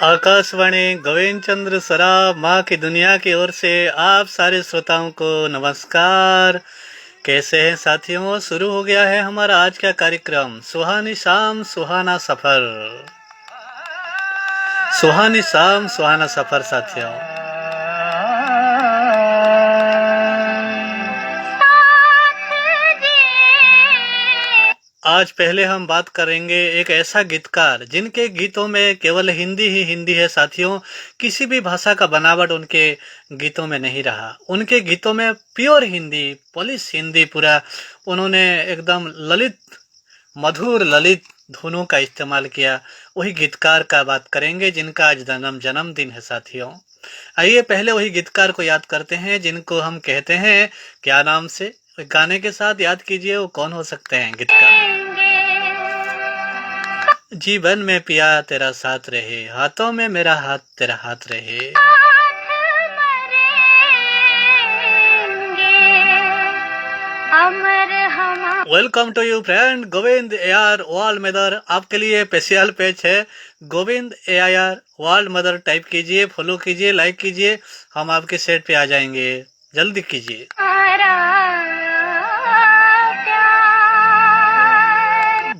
आकाशवाणी गोविंद चंद्र सराफ माँ की दुनिया की ओर से आप सारे श्रोताओं को नमस्कार। कैसे हैं साथियों? शुरू हो गया है हमारा आज का कार्यक्रम सुहानी शाम सुहाना सफर। सुहानी शाम सुहाना सफर साथियों, आज पहले हम बात करेंगे एक ऐसा गीतकार जिनके गीतों में केवल हिंदी ही हिंदी है साथियों। किसी भी भाषा का बनावट उनके गीतों में नहीं रहा। उनके गीतों में प्योर हिंदी, पॉलिश हिंदी पूरा उन्होंने एकदम ललित मधुर ललित धुनों का इस्तेमाल किया। वही गीतकार का बात करेंगे जिनका आज जन्मदिन है साथियों। आइए पहले वही गीतकार को याद करते हैं जिनको हम कहते हैं क्या नाम से। गाने के साथ याद कीजिए वो कौन हो सकते हैं गीतकार। जीवन में पिया तेरा साथ रहे, हाथों में मेरा हाथ तेरा हाथ रहे। Welcome to you friend Govind AR world mother. आपके लिए स्पेशल पेज है Govind AR world mother. Type कीजिए, फॉलो कीजिए, लाइक कीजिए, हम आपके सेट पे आ जाएंगे। जल्दी कीजिए।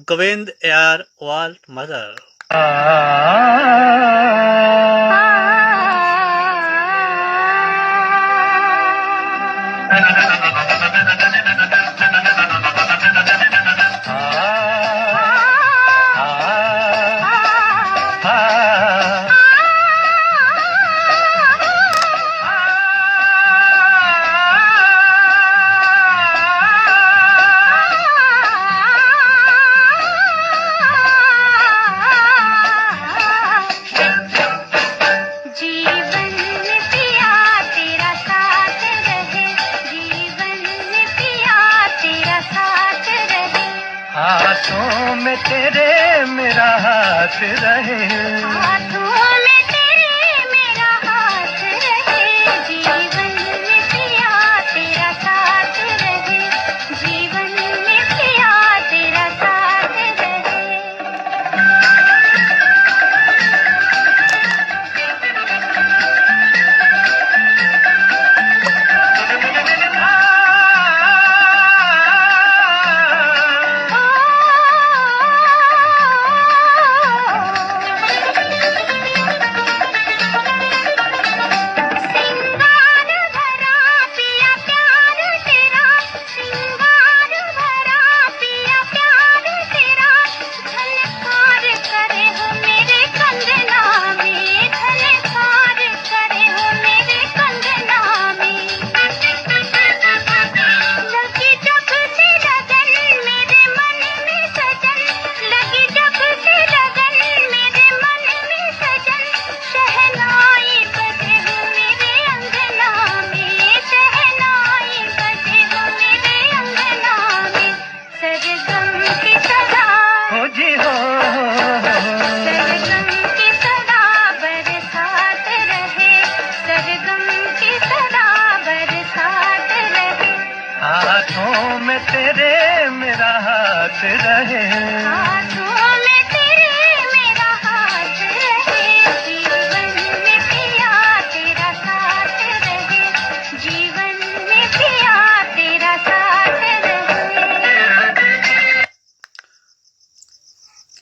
Govind AR world mother. हाथों में तेरे मेरा हाथ रहे, हाथों में तेरे मेरा हाथ रहे। जीवन में पिया तेरा साथ रहे, जीवन में पिया तेरा साथ रहे। हाथों में तेरे मेरा हाथ रहे, हाथों में तेरे मेरा हाथ रहे। जीवन में पिया तेरा साथ रहे, जीवन में पिया तेरा साथ रहे।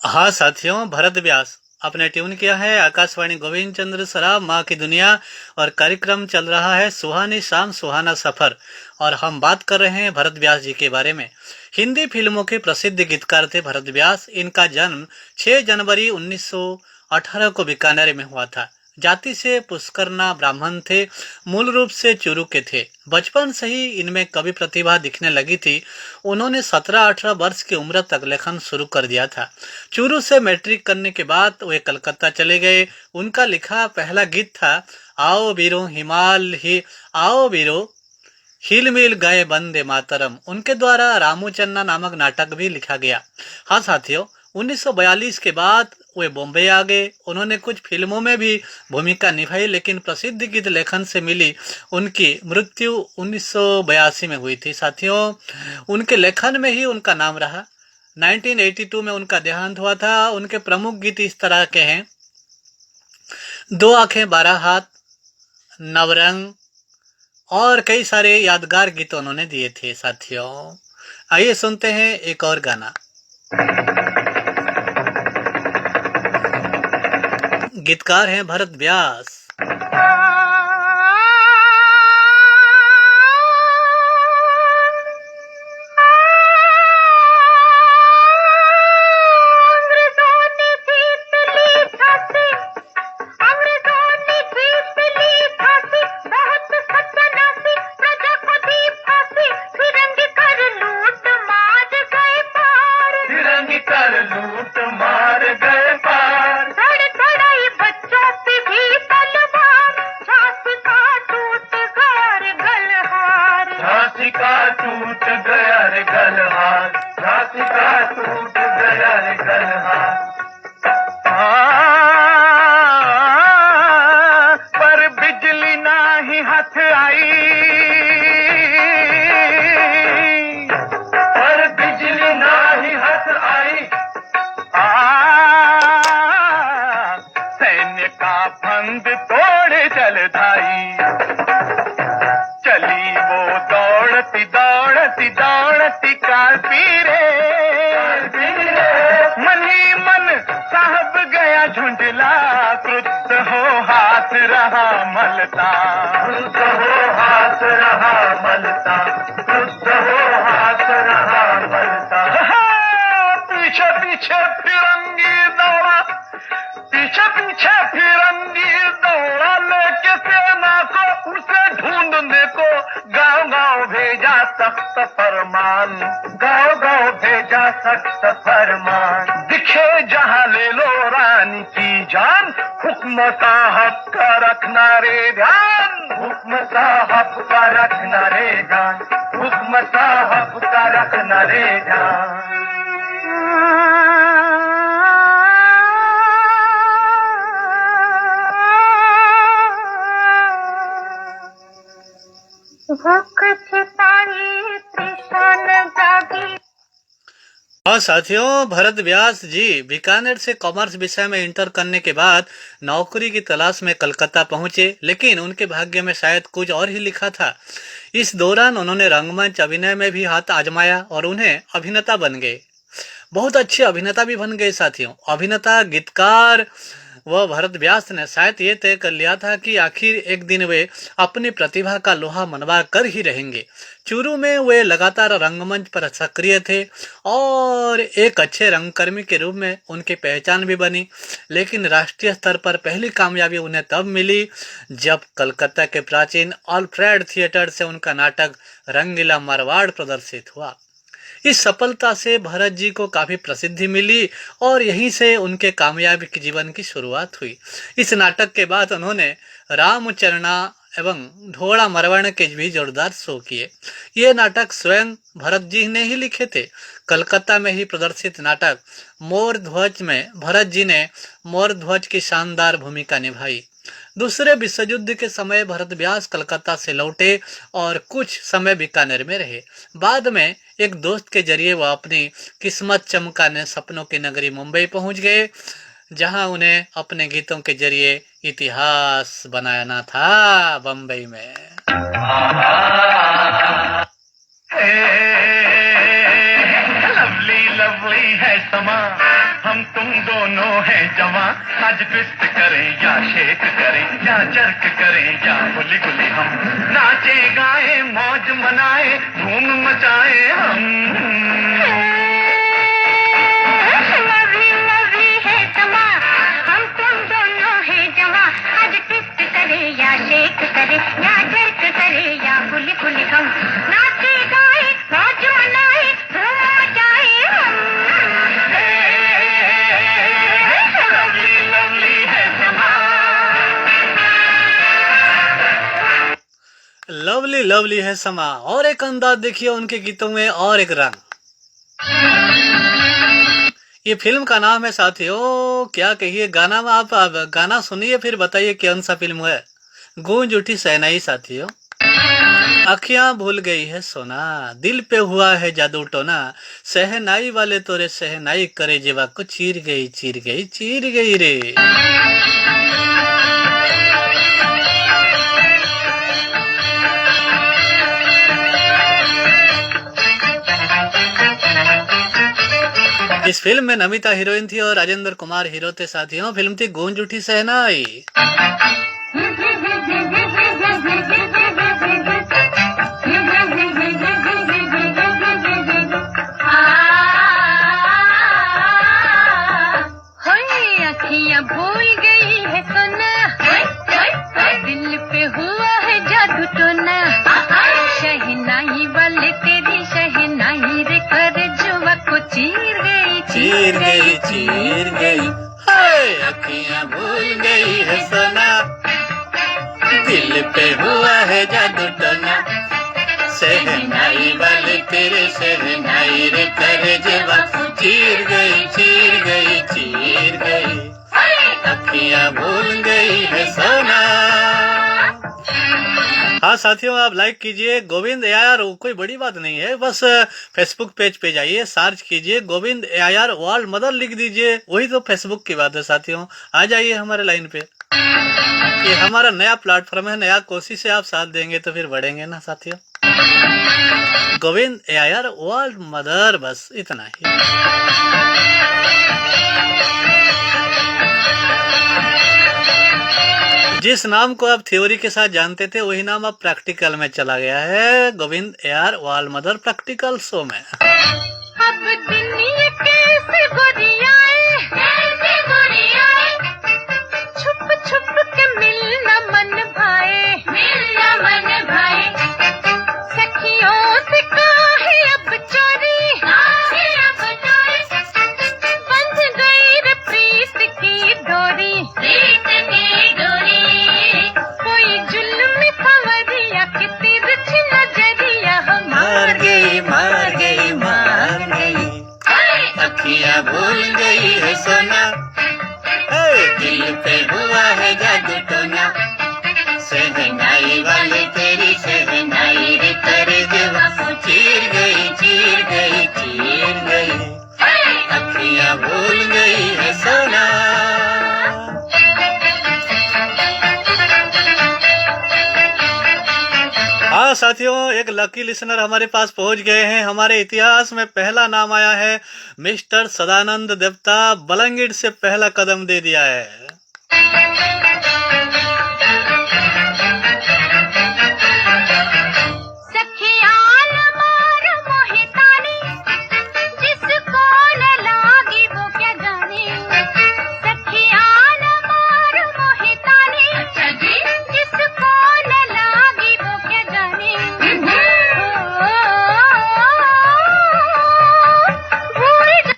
हाँ साथियों, भरत व्यास आपने ट्यून किया है आकाशवाणी गोविंद चंद्र सराफ माँ की दुनिया और कार्यक्रम चल रहा है सुहानी शाम सुहाना सफर। और हम बात कर रहे हैं भरत व्यास जी के बारे में। हिंदी फिल्मों के प्रसिद्ध गीतकार थे भरत व्यास। इनका जन्म 6 जनवरी 1918 को बीकानेर में हुआ था। जाति से पुष्करना ब्राह्मण थे, मूल रूप से चूरू के थे। बचपन से ही इनमें कवि प्रतिभा दिखने लगी थी। उन्होंने 17-18 वर्ष की उम्र तक लेखन शुरू कर दिया था। चूरू से मैट्रिक करने के बाद वे कलकत्ता चले गए। उनका लिखा पहला गीत था आओ वीरो आओ वीरो हिल मिल गए बंदे मातरम। उनके द्वारा रामूचन्ना नामक नाटक भी लिखा गया। हाँ साथियों, 1942 के बाद वे बॉम्बे आ गए। उन्होंने कुछ फिल्मों में भी भूमिका निभाई, लेकिन प्रसिद्ध गीत लेखन से मिली उनकी मृत्यु 1982 में हुई थी। साथियों, उनके लेखन में ही उनका नाम रहा। 1982 में उनका देहांत हुआ था। उनके प्रमुख गीत इस तरह के हैं, दो आंखें 12 हाथ, नवरंग और कई सारे यादगार गीत उन्होंने दिए थे साथियों। आइए सुनते हैं एक और गाना। गीतकार हैं भरत व्यास। पर बिजली ना ही हाथ आई, पर बिजली ना ही हाथ आई। सैन्य का फंद तोड़ जलधाई, चली वो दौड़ती दौड़ती दौड़ती कालपी रे, मन ही मन साहब गया झुंझला, क्रुद्ध हो हाथ रहा मलता, क्रुद्ध हो हाथ रहा मलता, क्रुद्ध हो हाथ रहा मलता। पीछे पीछे फिरंगी दौड़ा, पीछे पीछे फिरंगी दौड़ा, लेके सेना को उसे ढूंढने को गांव गांव भेजा सख्त फरमान, गांव गांव भेजा सख्त फरमान। दिखे जहां ले लो रानी की जान, हुक्म साहब का रखना रे ध्यान, हुक्म साहब का रखना रे ध्यान, हुक्म साहब का रखना रे ध्यान। और साथियों, भरत व्यास जी बीकानेर से कॉमर्स विषय में इंटर करने के बाद नौकरी की तलाश में कलकत्ता पहुंचे, लेकिन उनके भाग्य में शायद कुछ और ही लिखा था। इस दौरान उन्होंने रंगमंच अभिनय में भी हाथ आजमाया और उन्हें अभिनेता बन गए। बहुत अच्छे अभिनेता भी बन गए साथियों। अभिनेता, गीतकार व भरत व्यास ने शायद ये तय कर लिया था कि आखिर एक दिन वे अपनी प्रतिभा का लोहा मनवा कर ही रहेंगे। शुरू में वे लगातार रंगमंच पर सक्रिय थे और एक अच्छे रंगकर्मी के रूप में उनकी पहचान भी बनी, लेकिन राष्ट्रीय स्तर पर पहली कामयाबी उन्हें तब मिली जब कलकत्ता के प्राचीन अल्फ्रेड थिएटर से उनका नाटक रंगीला मारवाड़ प्रदर्शित हुआ। इस सफलता से भरत जी को काफी प्रसिद्धि मिली और यहीं से उनके कामयाबी के जीवन की शुरुआत हुई। इस नाटक के बाद उन्होंने रामचरणा एवं ढोड़ा मरवण के भी जोरदार शो किए। ये नाटक स्वयं भरत जी ने ही लिखे थे। कलकत्ता में ही प्रदर्शित नाटक मोर ध्वज में भरत जी ने मोर ध्वज की शानदार भूमिका निभाई। दूसरे विश्व युद्ध के समय भरत व्यास कलकत्ता से लौटे और कुछ समय बीकानेर में रहे। बाद में एक दोस्त के जरिए वह अपनी किस्मत चमकाने सपनों की नगरी मुंबई पहुंच गए, जहां उन्हें अपने गीतों के जरिए इतिहास बनाना था बम्बई में। लवली लवली है समा, हम तुम दोनों हैं जवां, आज ट्विस्ट करें या शेक करें या जर्क करें या गुली गुली, हम नाचे गाए मौज मनाए धूम मचाए हम। लवली लवली है समा, हम तुम दोनों हैं जवां, आज ट्विस्ट करें या शेक करें या जर्क करें या गुली गुली, हम नाचे गाए मौज मनाए धूम मचाए हम। लवली लवली है समा, और एक अंदाज देखिए उनके गीतों में और एक रंग। ये फिल्म का नाम है साथियों, क्या कहिए गाना में। आप गाना सुनिए फिर बताइए कौन सा फिल्म है। गूंज उठी शहनाई साथियों। अखियां भूल गई है सोना, दिल पे हुआ है जादू टोना, शहनाई वाले तोरे शहनाई करे जीवा को चीर गई चीर गई चीर गई रे। इस फिल्म में नमिता हीरोइन थी और राजेंद्र कुमार हीरो थे साथियों। फिल्म थी गूंज उठी शहनाई। भूल गई है सोना, दिल पे हुआ है जादू टोना, शहनाई वाले तेरी शहनाई रे कर जुआ को चीर गई चीर गई चीर गई, हाय अखियां भूल गई है सोना, दिल पे हुआ है जादू टोना, शहनाई वाले तेरे शहनाई रे कर जुआ को चीर गई चीर गई चीर गई, अखियां भूल गई है सोना। हाँ साथियों, आप लाइक कीजिए गोविंद AIR, कोई बड़ी बात नहीं है, बस फेसबुक पेज पे जाइए, सर्च कीजिए गोविंद AIR वर्ल्ड मदर लिख दीजिए, वही तो फेसबुक की बात है साथियों। आ जाइए हमारे लाइन पे, ये हमारा नया प्लेटफॉर्म है, नया कोशिश है, आप साथ देंगे तो फिर बढ़ेंगे ना साथियों। गोविंद AIR वर्ल्ड मदर, बस इतना ही। जिस नाम को आप थ्योरी के साथ जानते थे वही नाम अब प्रैक्टिकल में चला गया है, Govind AIR world mother practical show में। अब दुनिया कैसे गोरियाए, छुप छुप के मिलना मन भाए, सखियों से काहे अब चोरी, बंध गई रे प्रीत की डोरी, कोई जुल्म फवरिया की तिरछी नजरिया मार गई मार गई मार गई, अखियां भूल गई है सोना, दिल पे हुआ है जादू टोना, शहनाई वाले तेरी शहनाई रे तेरे जुआ को चीर गई चीर गई चीर गई, अखियां भूल गई है सोना। हाँ साथियों, एक लकी लिसनर हमारे पास पहुंच गए हैं। हमारे इतिहास में पहला नाम आया है, मिस्टर सदानंद देवता बलंगीर से पहला कदम दे दिया है।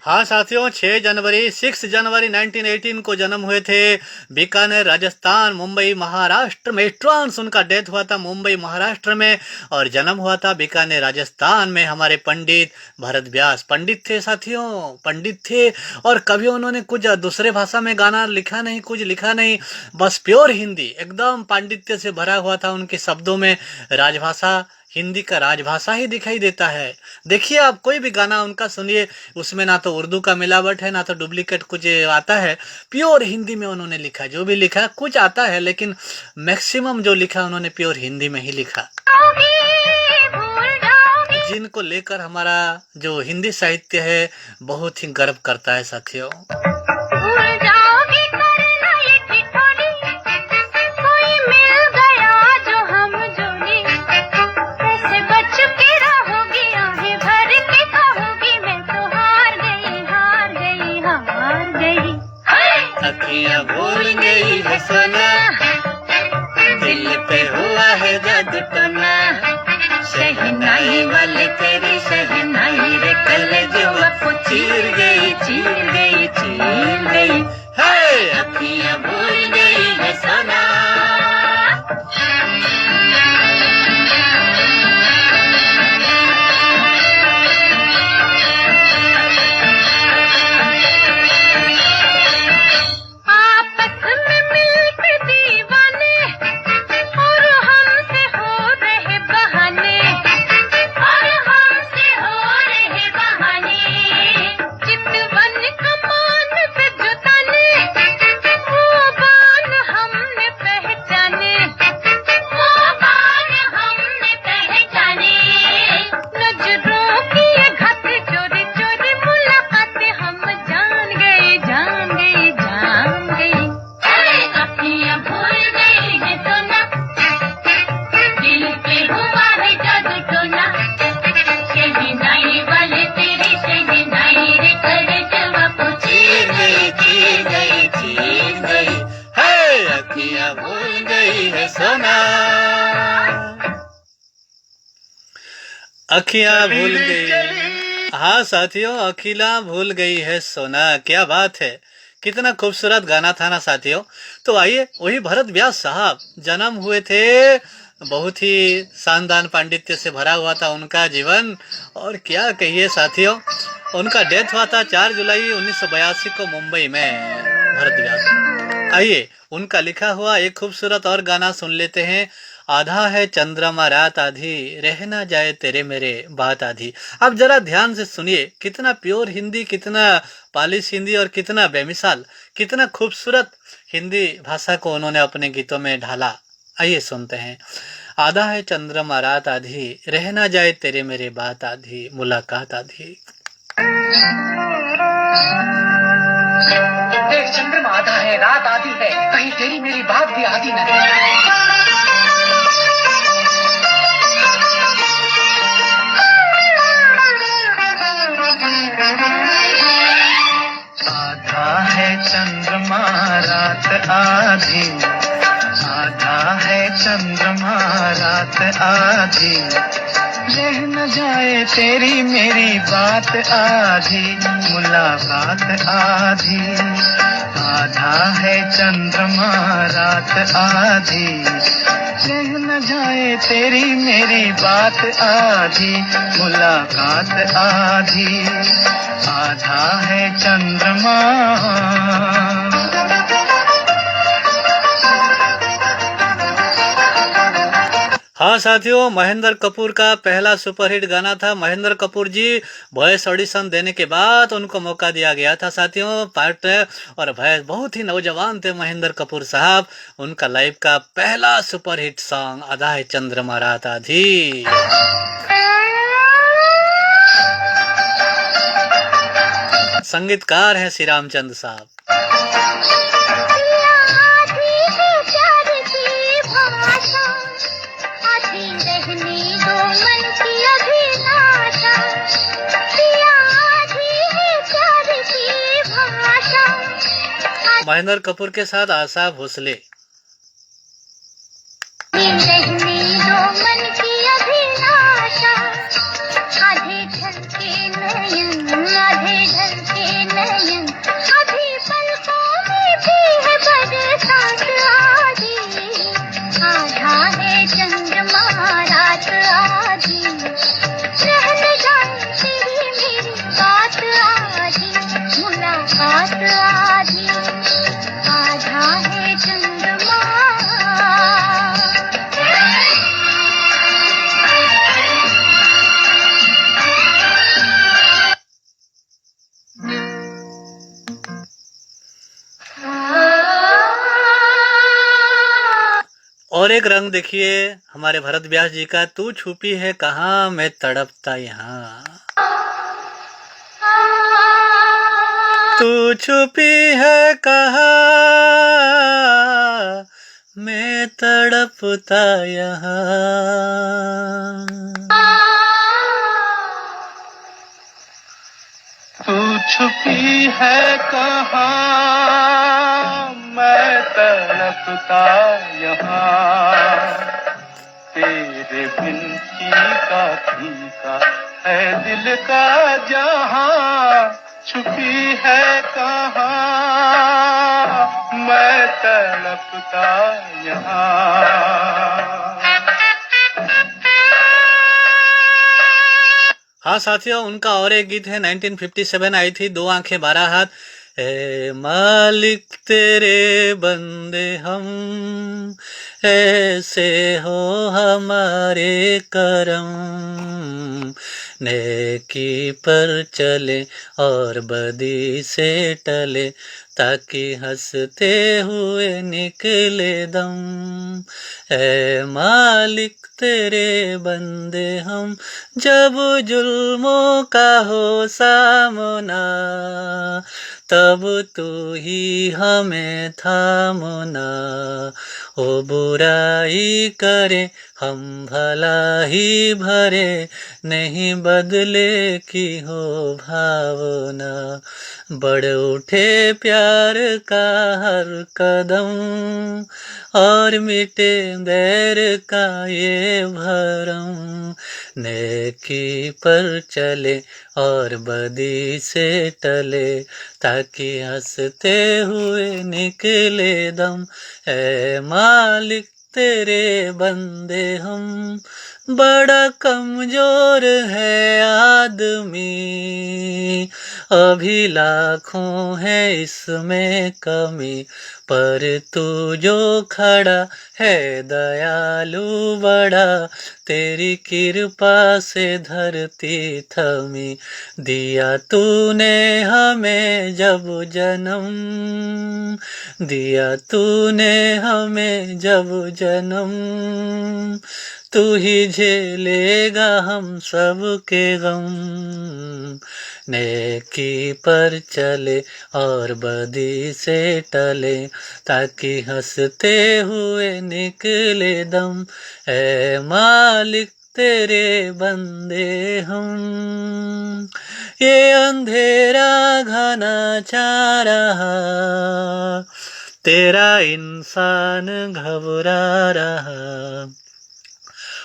हाँ साथियों, 6 जनवरी 1918 को जन्म हुए थे, बीकानेर राजस्थान, मुंबई महाराष्ट्र में। ट्रांस उनका डेथ हुआ था मुंबई महाराष्ट्र में, और जन्म हुआ था बीकानेर राजस्थान में। हमारे पंडित भरत व्यास पंडित थे साथियों, पंडित थे, और कभी उन्होंने कुछ दूसरे भाषा में गाना लिखा नहीं, कुछ लिखा नहीं, बस प्योर हिंदी, एकदम पांडित्य से भरा हुआ था उनके शब्दों में। राजभाषा, हिंदी का राजभाषा ही दिखाई देता है। देखिए, आप कोई भी गाना उनका सुनिए, उसमें ना तो उर्दू का मिलावट है, ना तो डुप्लीकेट कुछ आता है। प्योर हिंदी में उन्होंने लिखा, जो भी लिखा कुछ आता है, लेकिन मैक्सिमम जो लिखा उन्होंने प्योर हिंदी में ही लिखा, जिनको लेकर हमारा जो हिंदी साहित्य है बहुत ही गर्व करता है साथियों। अखियां भूल गई है सोना, दिल पे हुआ है जादू टोना, शहनाई वाले तेरी शहनाई रे कलेजवा को चीर गई चीर गई चीर अखियां भूल गई। हाँ साथियों, अखिला भूल गई है सोना। क्या बात है, कितना खूबसूरत गाना था ना साथियों। तो आइए, वही भरत व्यास साहब जन्म हुए थे, बहुत ही शानदार पांडित्य से भरा हुआ था उनका जीवन। और क्या कहिए साथियों, उनका डेथ हुआ था 4 जुलाई 1982 को मुंबई में, भरत व्यास। आइए, उनका लिखा हुआ एक खूबसूरत और गाना सुन लेते हैं। आधा है चंद्रमा रात आधी, रह ना जाए तेरे मेरे बात आधी। अब जरा ध्यान से सुनिए, कितना प्योर हिंदी, कितना पालिश हिंदी और कितना बेमिसाल, कितना खूबसूरत हिंदी भाषा को उन्होंने अपने गीतों में ढाला। आइए सुनते हैं। आधा है चंद्रमा रात आधी, रह ना जाए तेरे मेरे बात आधी, मुलाकात आधी। देख चंद्रमा आधा है, रात आधी है, कहीं तेरी मेरी बात भी आधी न रहे। आधा है चंद्रमा रात आधी, आधा है चंद्रमा रात आधी, रह न जाए तेरी मेरी बात आधी, मुलाकात आधी। आधा है चंद्रमा रात आधी, रह न जाए तेरी मेरी बात आधी, मुलाकात आधी। आधा है चंद्रमा। हाँ साथियों, महेंद्र कपूर का पहला सुपरहिट गाना था। महेंद्र कपूर जी वॉइस ऑडिशन देने के बाद उनको मौका दिया गया था साथियों, पार्ट। और वॉइस बहुत ही नौजवान थे महेंद्र कपूर साहब। उनका लाइफ का पहला सुपरहिट सॉन्ग आधा है चंद्रमा रात आधी। संगीतकार हैं श्री रामचंद्र साहब। महेंद्र कपूर के साथ आशा भोसले। और एक रंग देखिए हमारे भरत व्यास जी का, तू छुपी है कहाँ मैं तड़पता यहाँ। तू छुपी है कहाँ मैं तड़पता यहाँ। तू छुपी है कहाँ मैं तड़पता यहाँ, तेरे बिन फीका फीका है दिल का जहाँ। छुपी है कहाँ मैं तड़पता यहाँ। हाँ साथियों, उनका और एक गीत है 1957 आई थी, दो आंखें 12 हाथ। ए मालिक तेरे बंदे हम, ऐसे हो हमारे करम, नेकी पर चले और बदी से टले, ताकि हंसते हुए निकले दम। ए मालिक तेरे बंदे हम, जब जुल्मों का हो सामना, तब तू ही हमें थामना। ओ बुराई करे हम भला ही भरे, नहीं बदले की हो भावना। बढ़ उठे प्यार प्यार का हर कदम, और मिटे बैर का ये भरम। नेकी पर चले और बदी से टले, ताकि हंसते हुए निकले दम। ऐ मालिक तेरे बंदे हम, बड़ा कमजोर है आदमी। अभी लाखों है इसमें कमी, पर तू जो खड़ा है दयालु बड़ा। तेरी कृपा से धरती थमी, दिया तूने हमें जब जन्म, दिया तूने हमें जब जन्म। तू ही झेलेगा हम सब के गम। नेकी पर चले और बदी से टले, ताकि हंसते हुए निकले दम। ऐ मालिक तेरे बंदे हम। ये अंधेरा घना छा रहा, तेरा इंसान घबरा रहा।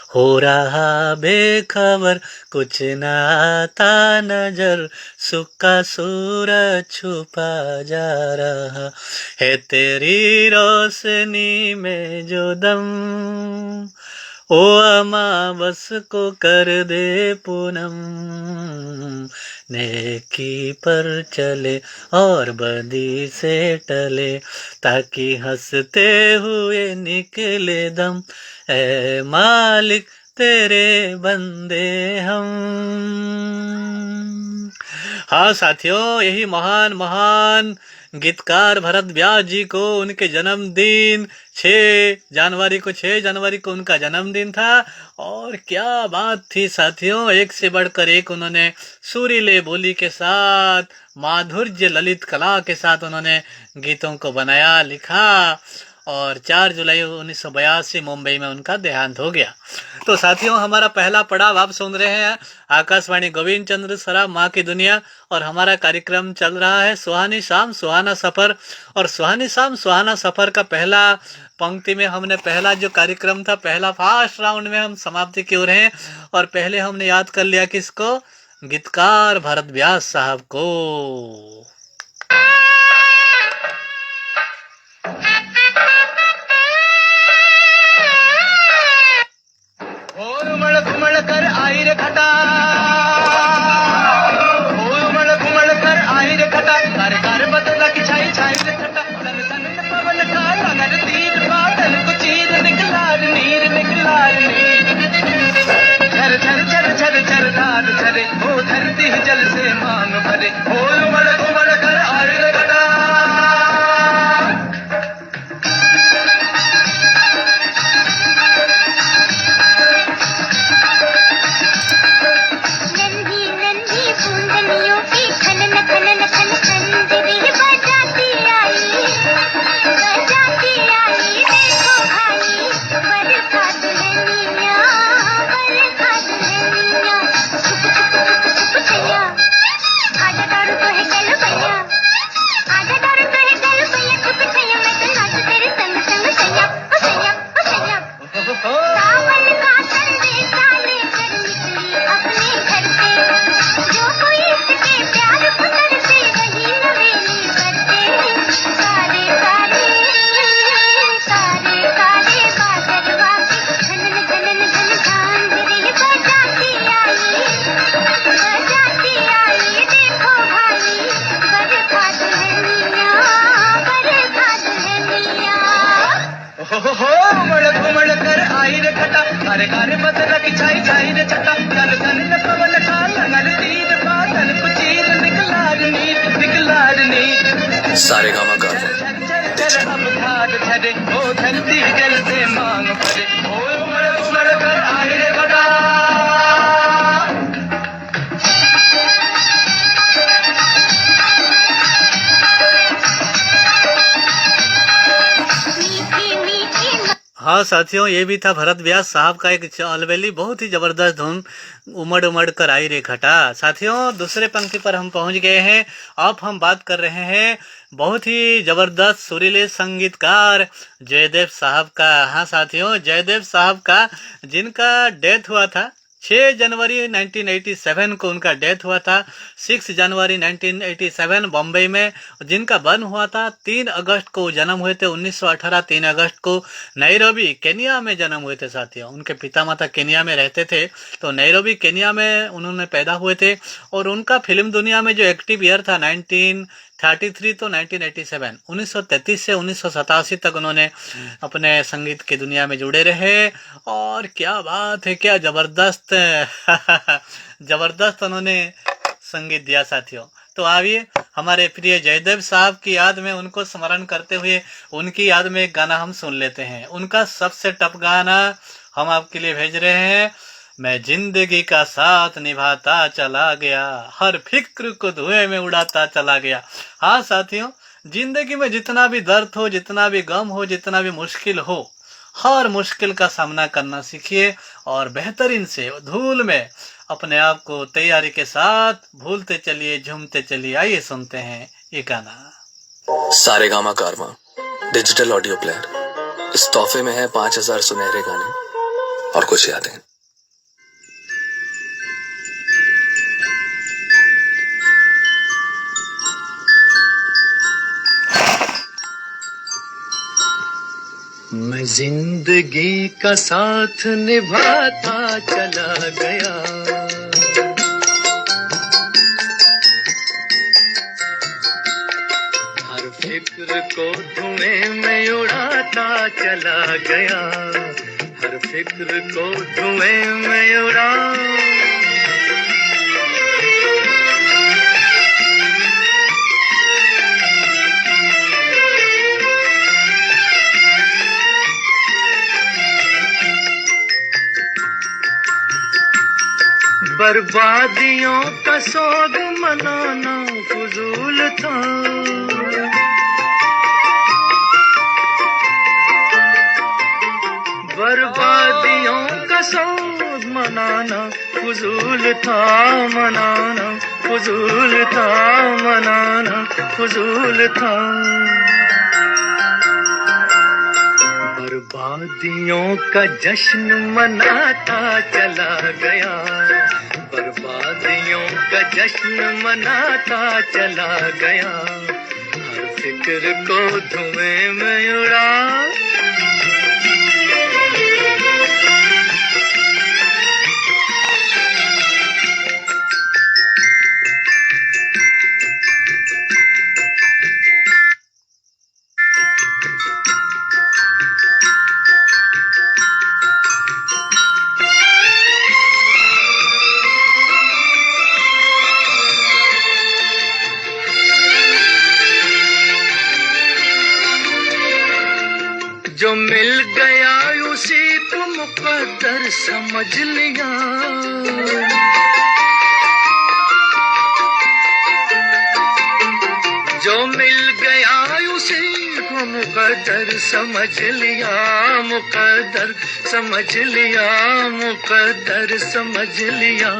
हो रहा बेखबर कुछ न आता नजर, सुख का सूरज छुपा जा रहा है तेरी रोशनी में जो दम। ओ अमावस को कर दे पूनम, नेकी पर चले और बदी से टले, ताकि हंसते हुए निकले दम। ऐ मालिक तेरे बंदे हम। हाँ साथियों, यही महान महान गीतकार भरत व्यास जी को उनके जन्मदिन 6 जनवरी को उनका जन्मदिन था। और क्या बात थी साथियों, एक से बढ़कर एक उन्होंने सुरीले बोली के साथ, माधुर्य ललित कला के साथ उन्होंने गीतों को बनाया, लिखा। और 4 जुलाई 1982 मुंबई में उनका देहांत हो गया। तो साथियों, हमारा पहला पड़ाव आप सुन रहे हैं आकाशवाणी गोविंद चंद्र सराफ माँ की दुनिया, और हमारा कार्यक्रम चल रहा है सुहानी शाम सुहाना सफर। और सुहानी शाम सुहाना सफर का पहला पंक्ति में हमने पहला जो कार्यक्रम था, पहला फास्ट राउंड में हम समाप्ति की ओर हैं। और पहले हमने याद कर लिया किसको, गीतकार भरत व्यास साहब को। घुमड़ कर आई रे खटा, घुमड़ कर आई रे खटा, कर बदला की छाई छाई रे खटा। तन तन पवन का नगर तीर बादल को चीर, निकलार नीर निकलार नीर। झर झर झर झर झर धार झरे, ओ धरती जल से मांग भरे। घुमड़ कर आई रे खटा। घुमड़ कर आई रे खटा, घर बदला की छाई छाई रे छटा। तन तन पवन का नगर तीर बादल को चीर, निकलार नीर। सारे गामा का अब धार झरे, ओ धरती जल से मांग भरे। घुमड़ कर आई रे खटा। हाँ हाँ साथियों, ये भी था भरत व्यास साहब का एक अलबेली, बहुत ही जबरदस्त धुन उमड़ उमड़ कर आई रे घटा। साथियों दूसरे पंक्ति पर हम पहुंच गए हैं। अब हम बात कर रहे हैं बहुत ही जबरदस्त सुरीले संगीतकार जयदेव साहब का। हाँ साथियों, जयदेव साहब का, जिनका डेथ हुआ था 6 जनवरी 1987 को उनका डेथ हुआ था। 6 जनवरी 1987 बॉम्बे में। जिनका बर्न हुआ था 3 अगस्त को जन्म हुए थे 1918। 3 अगस्त को नैरोबी केनिया में जन्म हुए थे साथियों। उनके पिता माता केनिया में रहते थे, तो नैरोबी केनिया में उन्होंने पैदा हुए थे। और उनका फिल्म दुनिया में जो एक्टिव ईयर था 1933 तो 1987, 1933 से 1987 तक उन्होंने अपने संगीत की दुनिया में जुड़े रहे। और क्या बात है, क्या जबरदस्त जबरदस्त उन्होंने संगीत दिया साथियों। तो आइए हमारे प्रिय जयदेव साहब की याद में, उनको स्मरण करते हुए उनकी याद में एक गाना हम सुन लेते हैं। उनका सबसे टफ गाना हम आपके लिए भेज रहे हैं। मैं जिंदगी का साथ निभाता चला गया, हर फिक्र को धुएं में उड़ाता चला गया। हाँ साथियों, जिंदगी में जितना भी दर्द हो, जितना भी गम हो, जितना भी मुश्किल हो, हर मुश्किल का सामना करना सीखिए और बेहतरीन से धूल में अपने आप को तैयारी के साथ भूलते चलिए, झूमते चलिए। आइए सुनते हैं ये गाना। सारेगामा कारवां डिजिटल ऑडियो प्लेयर, इस तोहफे में है 5000 सुनहरे गाने और कुछ यादें। मैं जिंदगी का साथ निभाता चला गया, हर फिक्र को धुएं में उड़ाता चला गया, हर फिक्र को धुएं में उड़ा। बर्बादियों का सोग मनाना फजूल था, बर्बादियों का सोग मनाना फजूल था, मनाना फजूल था, मनाना फजूल था। बर्बादियों का जश्न मनाता चला गया, बर्बादियों का जश्न मनाता चला गया, हर फिक्र को धुएं में उड़ा। जो मिल गया उसी को मुकद्दर समझ लिया, जो मिल गया उसी को मुकद्दर समझ लिया, मुकद्दर समझ लिया, मुकद्दर समझ लिया।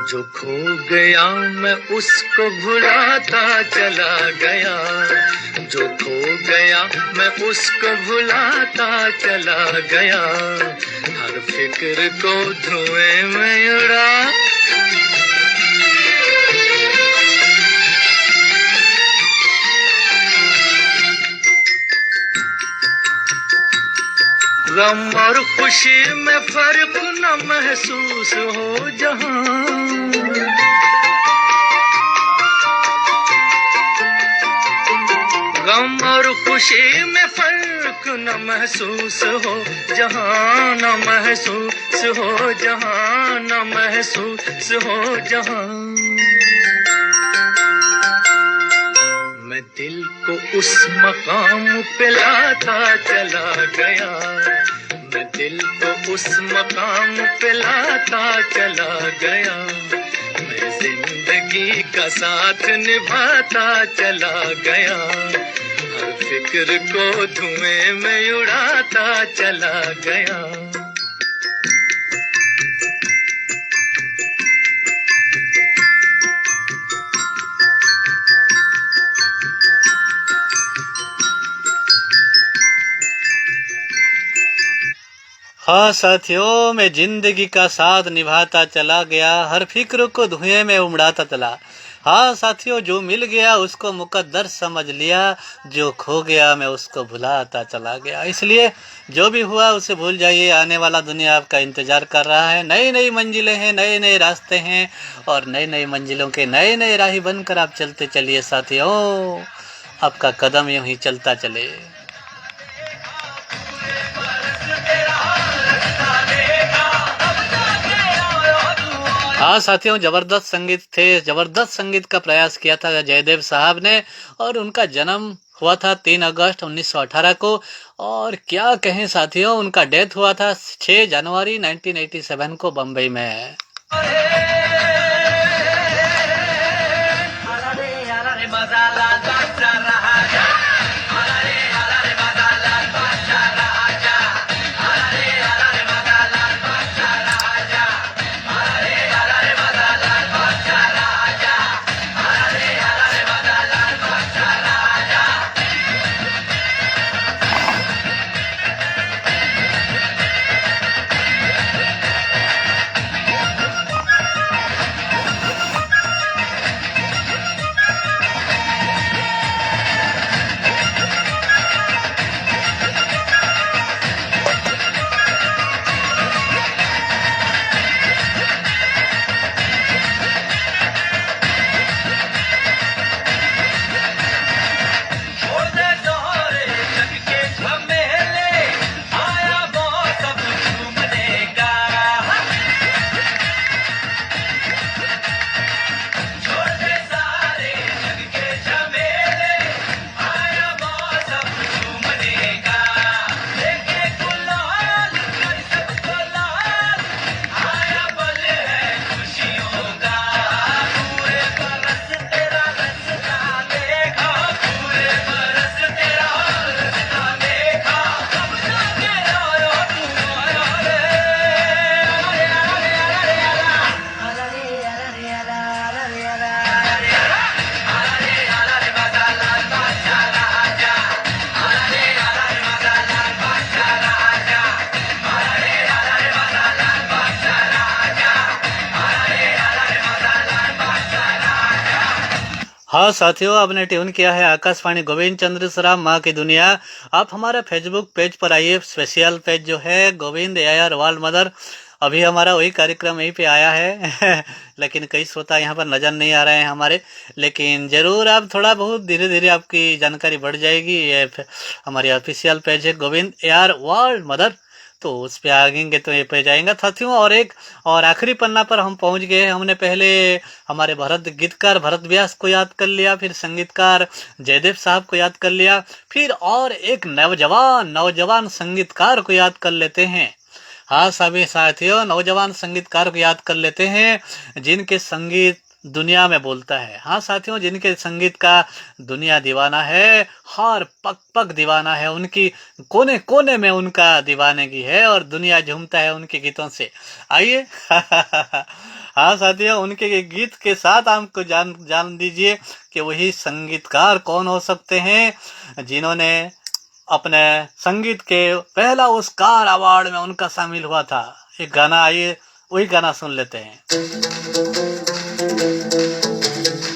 जो खो गया मैं उसको भुलाता चला गया, जो खो गया मैं उसको भुलाता चला गया, हर फिक्र को धुएं में उड़ा। गम और खुशी में फर्क न महसूस हो जहां, गम और खुशी में फर्क न महसूस हो जहां, न महसूस हो जहां, न महसूस हो जहां। मैं दिल को उस मकाम पे लाता चला गया, मैं दिल को उस मकाम पे लाता चला गया, मैं जिंदगी का साथ निभाता चला गया, हर फिक्र को धुएं में उड़ाता चला गया। हाँ साथियों, मैं जिंदगी का साथ निभाता चला गया, हर फिक्र को धुएं में उमड़ाता चला। हाँ साथियों, जो मिल गया उसको मुकद्दर समझ लिया, जो खो गया मैं उसको भुलाता चला गया। इसलिए जो भी हुआ उसे भूल जाइए, आने वाला दुनिया आपका इंतजार कर रहा है। नई नई मंजिलें हैं, नए नए रास्ते हैं और नई नई मंजिलों के नए नए राही बनकर आप चलते चलिए साथियों, आपका कदम यूं ही चलता चले। हाँ साथियों, जबरदस्त संगीत थे, जबरदस्त संगीत का प्रयास किया था जयदेव साहब ने और उनका जन्म हुआ था 3 अगस्त 1918 को। और क्या कहें साथियों, उनका डेथ हुआ था 6 जनवरी 1987 को बम्बई में। हाँ साथियों, आपने ट्यून किया है आकाशवाणी गोविंद चंद्र सराफ माँ की दुनिया। आप हमारे फेसबुक पेज पर आइए, स्पेशल पेज जो है गोविंद AR वर्ल्ड मदर। अभी हमारा वही कार्यक्रम यहीं पे आया है लेकिन कई श्रोता यहाँ पर नज़र नहीं आ रहे हैं हमारे, लेकिन ज़रूर आप थोड़ा बहुत धीरे धीरे आपकी जानकारी बढ़ जाएगी। ये हमारी ऑफिशियल पेज है गोविंद AR वर्ल्ड मदर, तो उस पे आएंगे तो ये पे जाएगा साथियों। और आखिरी पन्ना पर हम पहुंच गए। हमने पहले हमारे गीतकार भरत व्यास को याद कर लिया, फिर संगीतकार जयदेव साहब को याद कर लिया, फिर और एक नौजवान संगीतकार को याद कर लेते हैं। हाँ सभी साथियों, नौजवान संगीतकार को याद कर लेते हैं जिनके संगीत दुनिया में बोलता है। हाँ साथियों, जिनके संगीत का दुनिया दीवाना है, हर पग पग दीवाना है, उनकी कोने कोने में उनका दीवानगी है और दुनिया झूमता है उनके गीतों से। आइए हाँ साथियों, उनके गीत के साथ आपको जान दीजिए कि वही संगीतकार कौन हो सकते हैं जिन्होंने अपने संगीत के पहला ऑस्कार अवार्ड में उनका शामिल हुआ था। एक गाना, आइए वही गाना सुन लेते हैं।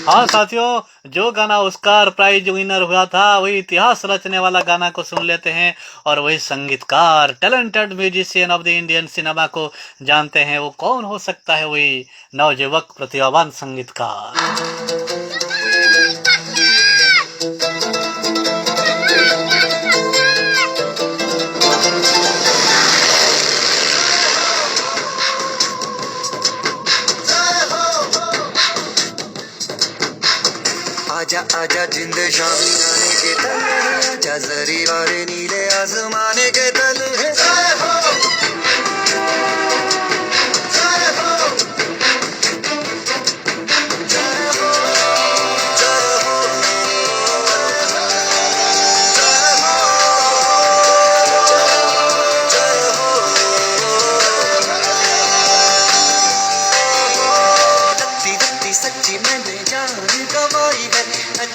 हाँ साथियों, जो गाना ऑस्कार प्राइज विनर हुआ था वही इतिहास रचने वाला गाना को सुन लेते हैं और वही संगीतकार, talented musician of the Indian cinema को जानते हैं। वो कौन हो सकता है? वही नवयुवक प्रतिभावान संगीतकार। आजा आजा जिंद शामी आने के तल है, आजा जरी वाले नीले आसमाने के तल है।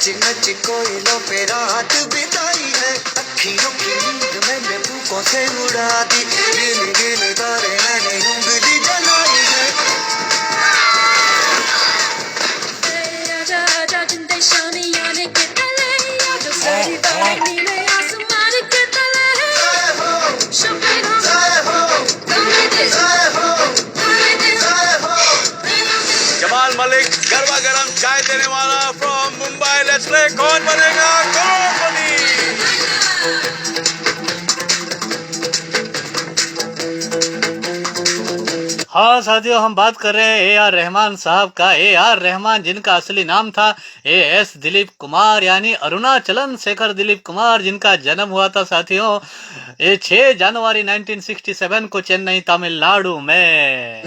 नच नच कोयलों पे रात बिताई है, अखियों की नींद मैंने फूकों से उड़ा दी, गिन गिन तारे मैंने उंगली जलाई है। आजा आजा जिंदे शानी आने के तले, आजा सारी बातें नीले आसमान के तले। शुक्र जमाल मलिक गरबा गरम चाय देने वाला फ्रॉम मुंबई। लेट्स प्ले कौन बनेगा करोड़पति। हाँ साथियों, हम बात कर रहे हैं A.R. रहमान साहब का। A.R. रहमान जिनका असली नाम था A.S. दिलीप कुमार, यानी अरुणाचलन शेखर दिलीप कुमार, जिनका जन्म हुआ था साथियों 6 जनवरी 1967 को चेन्नई तमिलनाडु में।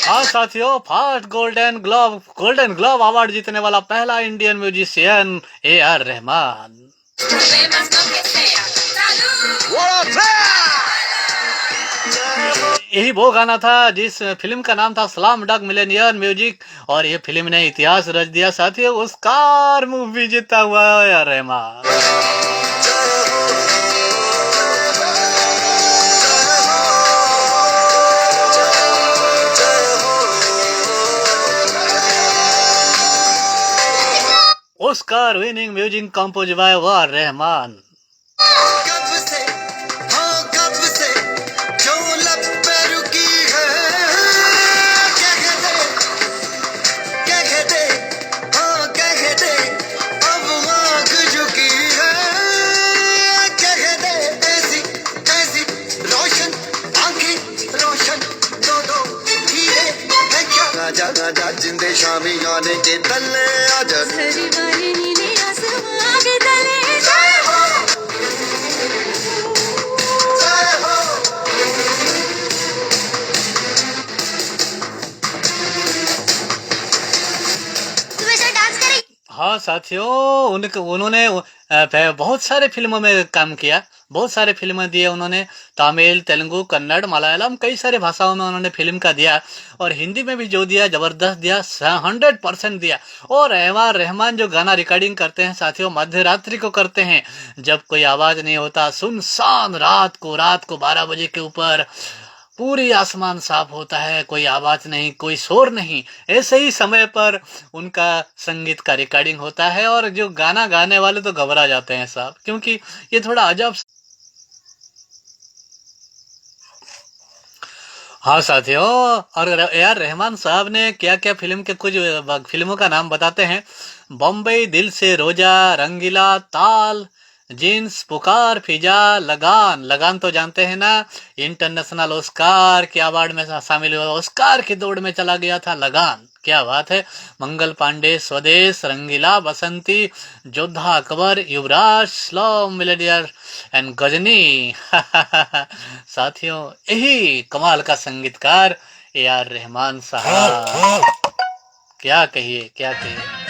हाँ साथियों, फर्स्ट गोल्डन ग्लोब अवार्ड जीतने वाला पहला इंडियन म्यूजिशियन A.R. रहमान। यही वो गाना था जिस फिल्म का नाम था स्लम डॉग मिलियनेयर म्यूजिक, और ये फिल्म ने इतिहास रच दिया साथियों। ऑस्कार मूवी जीता हुआ है Rahman. Oscar winning music compose bye A.R. Rahman. कब से जो लब पे रुकी है, क्या कहते हाँ क्या कहते, अब आँख झुकी है, क्या कहते ऐसी ऐसी रोशन आंखें रोशन दो हीरे है क्या। आजा आजा जिंदे शामी आने के तले, आजा सारी बातें नीले आसमान के तले। हाँ साथियों, उन्होंने बहुत सारे फिल्मों में काम किया, बहुत सारे फिल्में दिए उन्होंने। तमिल, तेलुगु, कन्नड़, मलयालम, कई सारे भाषाओं में उन्होंने फिल्म का दिया, और हिंदी में भी जो दिया जबरदस्त दिया, 100% दिया। और A.R. रहमान जो गाना रिकॉर्डिंग करते हैं साथियों, मध्य रात्रि को करते हैं, जब कोई आवाज नहीं होता, सुनसान रात को 12 बजे के ऊपर पूरी आसमान साफ होता है, कोई आवाज नहीं, कोई शोर नहीं, ऐसे ही समय पर उनका संगीत का रिकॉर्डिंग होता है। और जो गाना गाने वाले तो घबरा जाते हैं साहब, क्योंकि ये थोड़ा अजब। हाँ साथियों, और A.R. रहमान साहब ने क्या क्या फिल्म के कुछ फिल्मों का नाम बताते हैं। बॉम्बे, दिल से रोजा, रंगीला, ताल, जीन्स, पुकार, फिजा, लगान तो जानते हैं ना, इंटरनेशनल ऑस्कार के अवार्ड में शामिल हुआ, ऑस्कार की दौड़ में चला गया था लगान, क्या बात है। मंगल पांडे, स्वदेश, रंगीला, बसंती, योद्धा अकबर, युवराज, स्लम मिलियनेयर एंड गजनी। साथियों, यही कमाल का संगीतकार A.R. रहमान साहब, क्या कहिए क्या कहिए।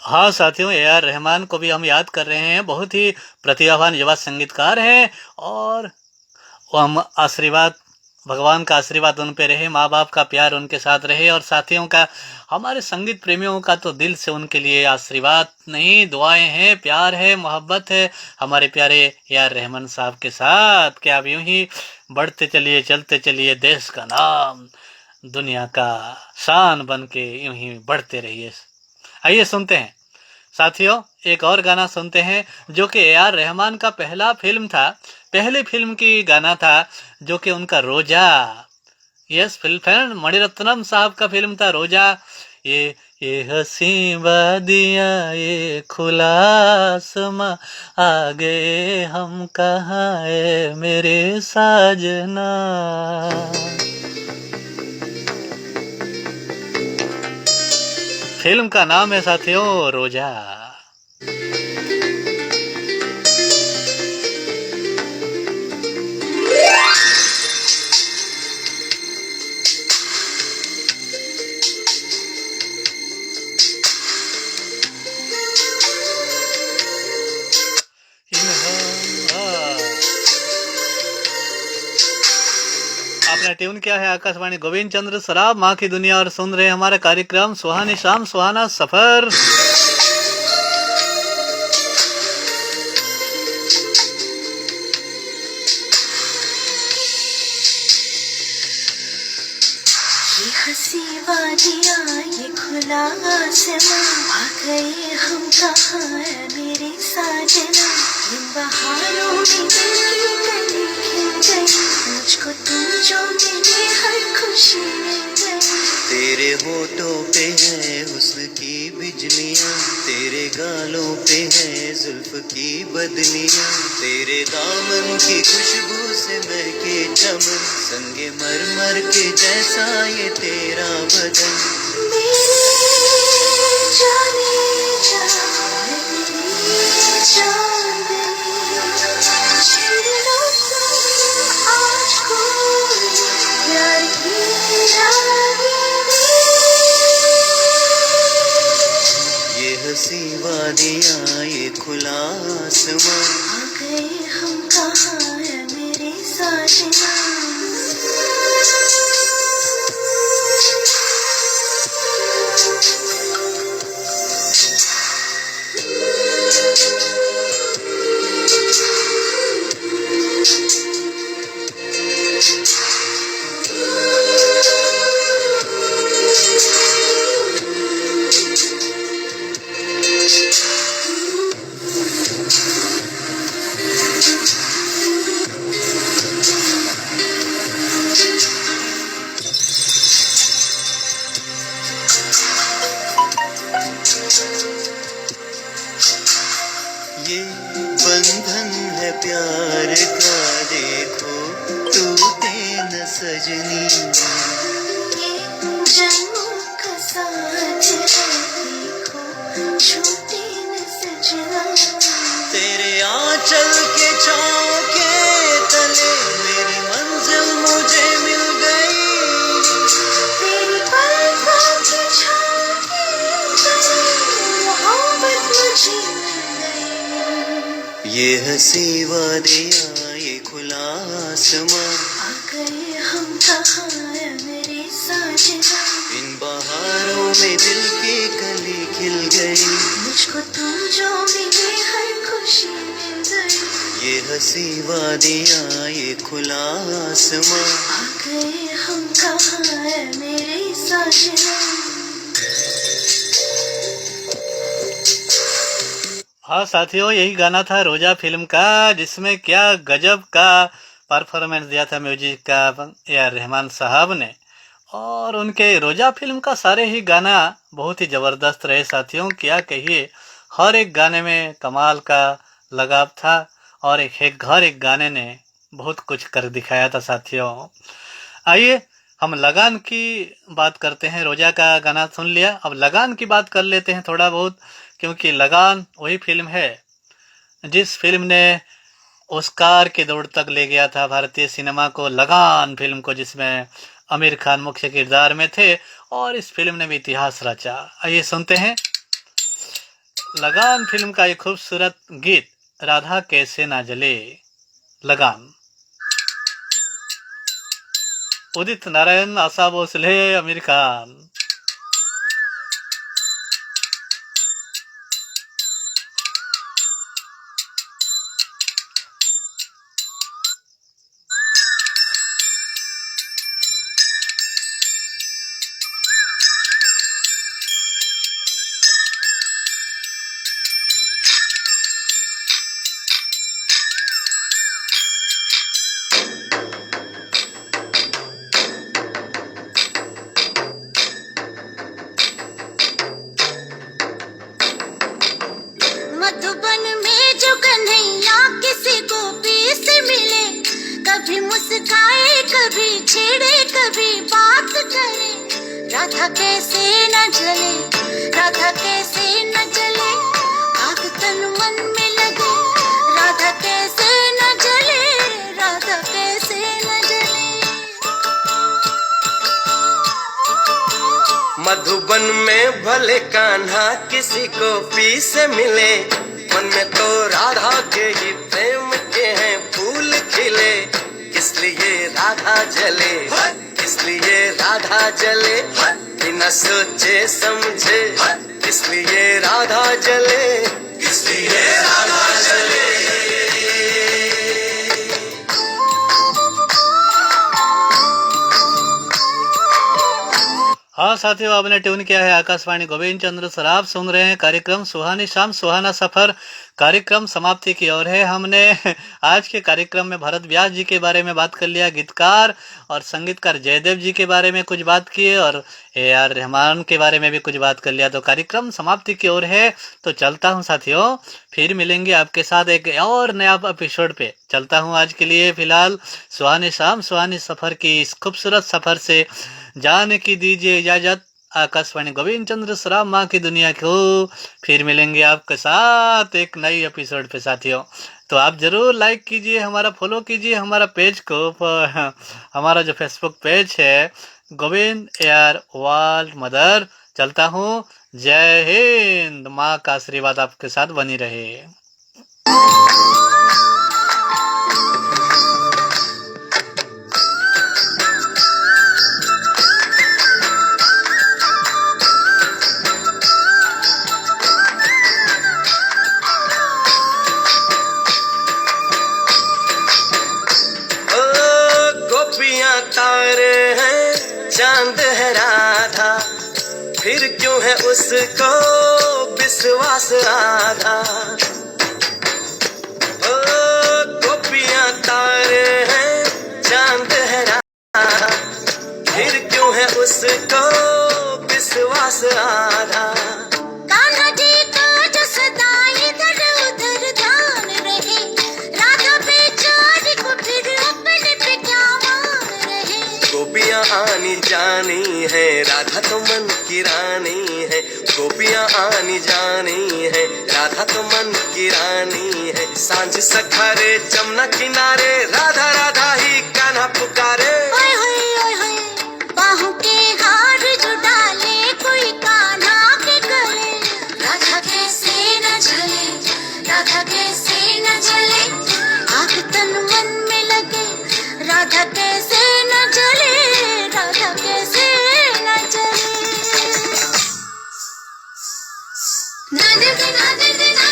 हाँ साथियों, A.R. रहमान को भी हम याद कर रहे हैं, बहुत ही प्रतिभावान युवा संगीतकार हैं, और हम आशीर्वाद, भगवान का आशीर्वाद उन पे रहे, माँ बाप का प्यार उनके साथ रहे, और साथियों का, हमारे संगीत प्रेमियों का तो दिल से उनके लिए आशीर्वाद नहीं, दुआएं हैं, प्यार है, मोहब्बत है हमारे प्यारे A.R. रहमान साहब के साथ। कि आप यूं ही बढ़ते चलिए, चलते चलिए, देश का नाम दुनिया का शान बन के यूं ही बढ़ते रहिए। आइए सुनते हैं साथियों, एक और गाना सुनते हैं जो कि ए आर रहमान का पहला फिल्म था, पहली फिल्म की गाना था, जो कि उनका रोजा। यस, फिल्म मणिरत्नम साहब का फिल्म था रोजा। ये ये हसी वादियाँ, ये खुला आसमां, आ गए हम कहाँ है मेरे साजना। फिल्म का नाम है साथियों रोजा। आपने ट्यून किया है आकाशवाणी गोविंद चंद्र सराब माँ की दुनिया और सुन रहे हैं हमारा कार्यक्रम सुहानी शाम सुहाना सफर। ये हंसी वादियाँ, ये खुला आसमां, आ गए हम कहाँ है मेरे साजना। इन बहारों में दिल की कली खिल गई, मुझको तुम जो मिले हर खुशी मिल गई। तेरे होठों पे है हुस्न की बिजलियाँ, तेरे गालों पे है जुल्फ की बदलियाँ, तेरे दामन की खुशबू से महके चमन, संगे मरमर के जैसा ये तेरा बदन। मेरे जाने जा, मेरी चांदनी, छिड़ लो तुम आज कोई प्यार की रागनी। ये हंसी वादियाँ, ये खुला आसमां, आ गए हम कहाँ है मेरे साजना। ये बंधन है प्यार का, देखो टूटे न सजनी। ये जन्मों का साथ है, देखो छूटे न सजना। तेरे आंचल के छाँव के तले मेरी मंजिल मुझे मिल गई। तेरी पलकों की छाँव के तले मोहब्बत मुझे मिल गई। ये हंसी वादियाँ, ये खुला आसमां, आ गए हम कहाँ है मेरे साजना। इन बहारों में दिल की कली खिल गई, मुझको तुम जो मिले हर खुशी मिल गई। ये हंसी वादियाँ, ये खुला आसमां, आ गए हम कहाँ है मेरे साजना। हाँ साथियों, यही गाना था रोजा फिल्म का, जिसमें क्या गजब का परफॉर्मेंस दिया था म्यूजिक का ए आर रहमान साहब ने। और उनके रोजा फिल्म का सारे ही गाना बहुत ही ज़बरदस्त रहे साथियों, क्या कहिए। हर एक गाने में कमाल का लगाव था और हर एक गाने ने बहुत कुछ कर दिखाया था साथियों। आइए हम लगान की बात करते हैं। रोजा का गाना सुन लिया, अब लगान की बात कर लेते हैं थोड़ा बहुत, क्योंकि लगान वही फिल्म है जिस फिल्म ने ऑस्कार के दौड़ तक ले गया था भारतीय सिनेमा को। लगान फिल्म को, जिसमें आमिर खान मुख्य किरदार में थे, और इस फिल्म ने भी इतिहास रचा। आइए सुनते हैं लगान फिल्म का एक खूबसूरत गीत, राधा कैसे ना जले। लगान, उदित नारायण, आशा भोसले, आमिर खान। भी बात करे, राधा कैसे न जले, राधा कैसे न जले, आग तन मन में लगे, राधा कैसे न जले, राधा कैसे न जले। मधुबन में भले कान्हा किसी को पी से मिले, मन में तो राधा के ही प्रेम के हैं फूल खिले। इसलिए राधा जले, इसलिए राधा जले, बिना सोचे समझे, इसलिए राधा जले, इसलिए राधा जले। हाँ साथियों, आपने ट्यून किया है आकाशवाणी गोविंद चंद्र सराब, सुन रहे हैं कार्यक्रम सुहानी शाम सुहाना सफर। कार्यक्रम समाप्ति की ओर है। हमने आज के कार्यक्रम में भरत व्यास जी के बारे में बात कर लिया, गीतकार और संगीतकार जयदेव जी के बारे में कुछ बात की और AR रहमान के बारे में भी कुछ बात कर लिया। तो कार्यक्रम समाप्ति की ओर है, तो चलता हूँ साथियों, फिर मिलेंगे आपके साथ एक और नया एपिसोड पे। चलता हूँ आज के लिए, फिलहाल सुहानी शाम सुहानी सफर की इस खूबसूरत सफर से जाने की दीजिए इजाजत। आकाशवाणी गोविंद चंद्र सराब माँ की दुनिया को फिर मिलेंगे आपके साथ एक नई एपिसोड पे साथियों। तो आप जरूर लाइक कीजिए, हमारा फॉलो कीजिए हमारा पेज को, हमारा जो फेसबुक पेज है गोविंद AR वर्ल्ड मदर। चलता हूँ, जय हिंद, माँ का आशीर्वाद आपके साथ बनी रहे। तारे हैं, चांद है राधा, फिर क्यों है उसको विश्वास आधा। ओ गोपियां तारे हैं, चांद है राधा, फिर क्यों है उसको विश्वास आधा। कान्हा जी का जो सदा इधर उधर ध्यान रहे, राधा बेचारी को फिर अपने पे क्या मान रहे। गोपियां आनी जानी है, राधा तो मन की रानी है। गोपियां आनी जानी है, राधा तो मन की रानी है। सांझ सखारे जमुना किनारे, राधा राधा ही कान्हा पुकारे। ओए होए ओए होए, बाहों के हार जो डाले कोई कान्हा के गले, राधा कैसे न जले, राधा कैसे न जले, आग तन मन में लगे, राधा कैसे न जले, राधा कैसे न जले। ना दे ना दे ना